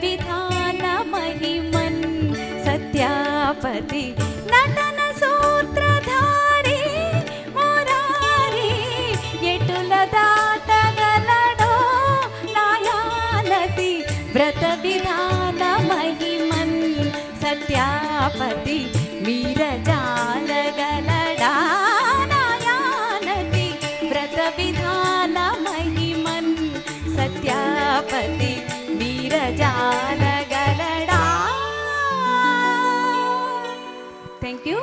విధాన మహిమన్ సత్యాపతి నటన సూత్రధారి మురారి ఎటుల దాటగలడో నాయానతి వ్రత విధాన మహిమన్ సత్యాపతి మీరజాలగలడా నాయానతి వ్రత విధాన మహిమన్ సత్యాపతి మీరజాలగలడా. Thank you.